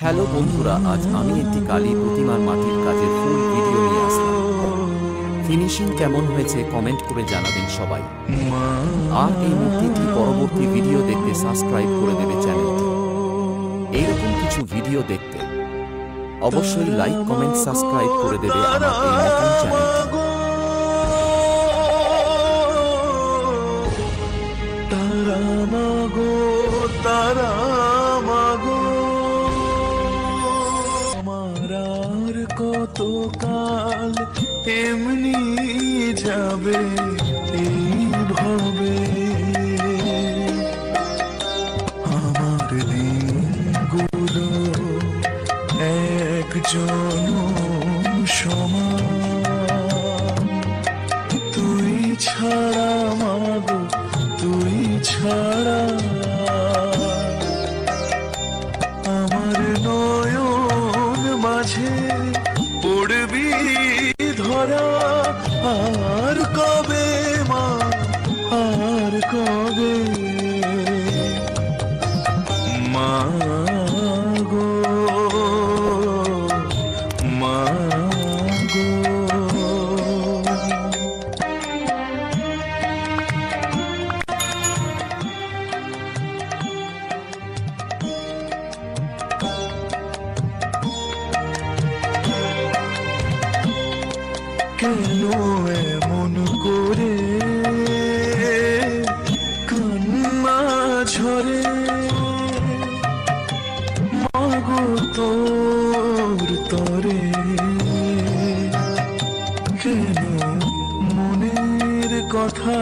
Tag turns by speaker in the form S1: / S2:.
S1: Hello বন্ধুরা, আজ আমি একটি কালী প্রতিমার মাটির কাজের ফুল ভিডিও নিয়ে আসলাম। ফিনিশিং কেমন হয়েছে কমেন্ট করে জানাবেন সবাই। আর এই মূর্তিটি পরবর্তী ভিডিও দেখতে সাবস্ক্রাইব করে দেবে চ্যানেলটি। এইরকম কিছু ভিডিও দেখতে অবশ্যই লাইক কমেন্ট সাবস্ক্রাইব করে দেবে আমার এই নতুন চ্যানেলটি।
S2: কতকাল এমনি যাবে এইভাবে আমার দিনগুলো একজন সমান। তুই ছাড়া মাগো, তুই ছাড়া আমার নয়ন মাঝে পড়বি ধরা। আর কবে মা, আর কবে মা গো, মা গো। কেন এমন করে কান্না ঝরে মাগো তোর তরে? কেন মনের কথা